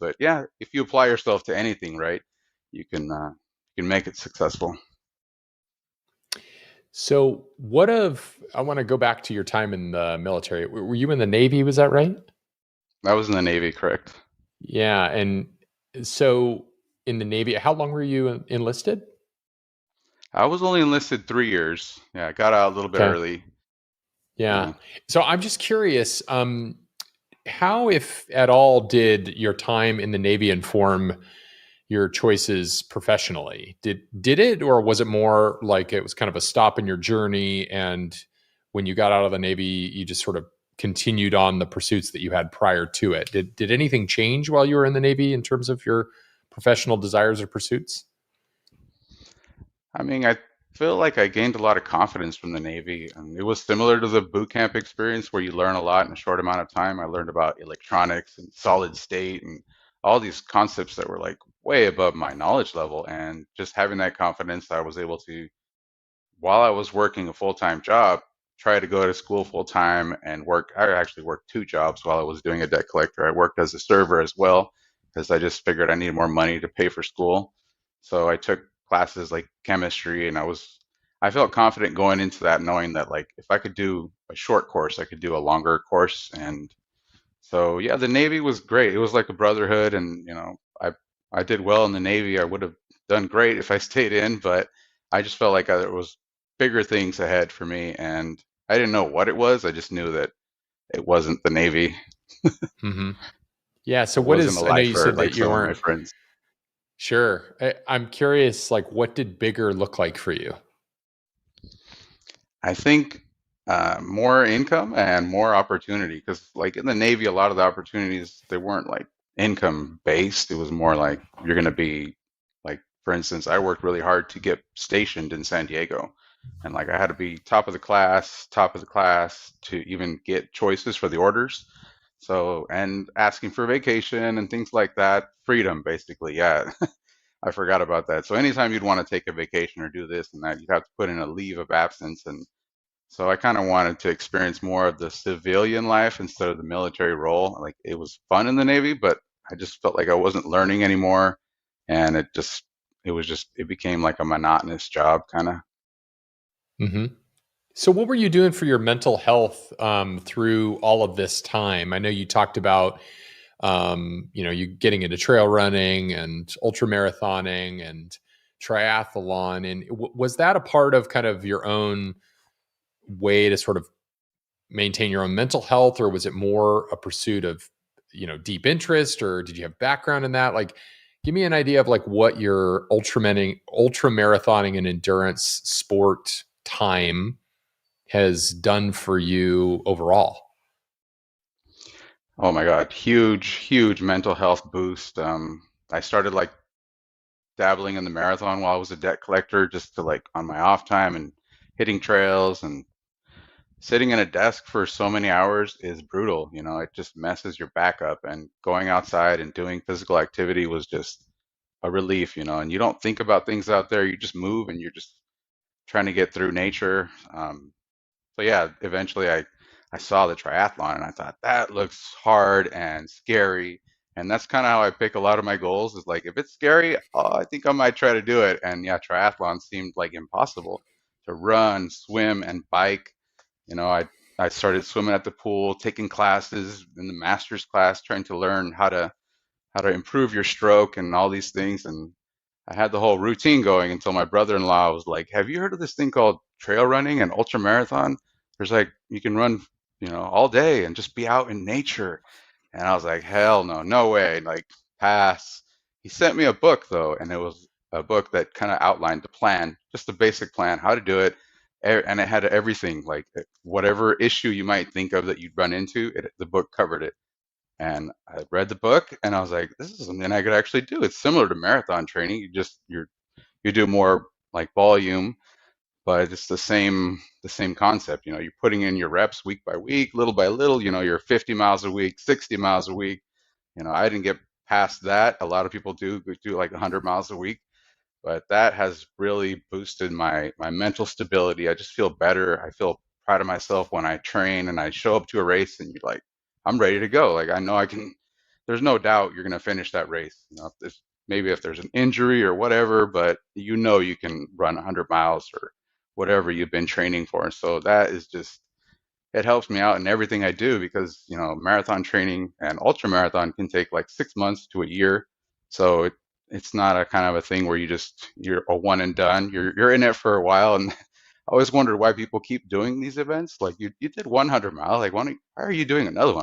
But yeah, if you apply yourself to anything, right, you can make it successful. So, I want to go back to your time in the military. Were you in the Navy? Was that right? I was in the Navy, correct? Yeah. And so, in the Navy, how long were you enlisted? I was only enlisted 3 years. Yeah, I got out a little bit Okay. early. Yeah. Yeah. So, I'm just curious, how, if at all, did your time in the Navy inform your choices professionally? Did it, or was it more like it was kind of a stop in your journey, and when you got out of the Navy, you just sort of continued on the pursuits that you had prior to it? Did anything change while you were in the Navy in terms of your professional desires or pursuits? I mean, I feel like I gained a lot of confidence from the Navy, and it was similar to the boot camp experience where you learn a lot in a short amount of time. I learned about electronics and solid state and all these concepts that were like way above my knowledge level. And just having that confidence, I was able to, while I was working a full-time job, try to go to school full time and work. I actually worked two jobs while I was doing a debt collector. I worked as a server as well because I just figured I needed more money to pay for school. So I took classes like chemistry, and I felt confident going into that, knowing that like if I could do a short course, I could do a longer course. And so yeah, the Navy was great. It was like a brotherhood, and I did well in the Navy. I would have done great if I stayed in, but I just felt like there was bigger things ahead for me, and I didn't know what it was. I just knew that it wasn't the Navy. Hmm. Yeah. So, It what wasn't a is? I know you lifer said like that you some of my weren't friends. sure. I'm curious. Like, what did bigger look like for you? I think more income and more opportunity, because like in the Navy, a lot of the opportunities they weren't like income based. It was more like you're going to be like, for instance, I worked really hard to get stationed in San Diego, and like I had to be top of the class to even get choices for the orders. So, and asking for vacation and things like that, freedom basically. Yeah, I forgot about that. So anytime you'd want to take a vacation or do this and that, you'd have to put in a leave of absence. And so I kind of wanted to experience more of the civilian life instead of the military role. Like it was fun in the Navy, but I just felt like I wasn't learning anymore. And it became like a monotonous job kind of. Hmm. So, what were you doing for your mental health through all of this time? I know you talked about, you getting into trail running and ultra marathoning and triathlon, and was that a part of kind of your own way to sort of maintain your own mental health, or was it more a pursuit of, deep interest, or did you have background in that? Like, give me an idea of like what your ultra marathoning and endurance sport time has done for you overall. Oh my God, huge, huge mental health boost. I started like dabbling in the marathon while I was a debt collector, just to like on my off time and hitting trails, and sitting in a desk for so many hours is brutal. It just messes your back up, and going outside and doing physical activity was just a relief, and you don't think about things out there. You just move and you're just trying to get through nature. So yeah, eventually I saw the triathlon and I thought that looks hard and scary. And that's kind of how I pick a lot of my goals is like, if it's scary, oh, I think I might try to do it. And yeah, triathlon seemed like impossible to run, swim, and bike. I started swimming at the pool, taking classes in the master's class, trying to learn how to improve your stroke and all these things. And I had the whole routine going until my brother-in-law was like, "Have you heard of this thing called trail running and ultra marathon? There's like you can run, all day and just be out in nature." And I was like, "Hell no, no way!" Like, pass. He sent me a book though, and it was a book that kind of outlined the plan, just the basic plan, how to do it, and it had everything, like whatever issue you might think of that you'd run into, the book covered it. And I read the book and I was like, this is something I could actually do. It's similar to marathon training. You do more like volume, but it's the same concept. You're putting in your reps week by week, little by little. You're 50 miles a week, 60 miles a week. I didn't get past that. A lot of people do like 100 miles a week, but that has really boosted my mental stability. I just feel better. I feel proud of myself when I train and I show up to a race and you're like, I'm ready to go. Like I know I can. there's no doubt you're going to finish that race. You know, maybe if there's an injury or whatever, but you know you can run 100 miles or whatever you've been training for. So that is just, it helps me out in everything I do because, you know, marathon training and ultra marathon can take like 6 months to a year. So it's not a kind of a thing where you're a one and done. You're in it for a while. And I always wondered why people keep doing these events. Like you did 100 mile, like why are you doing another one?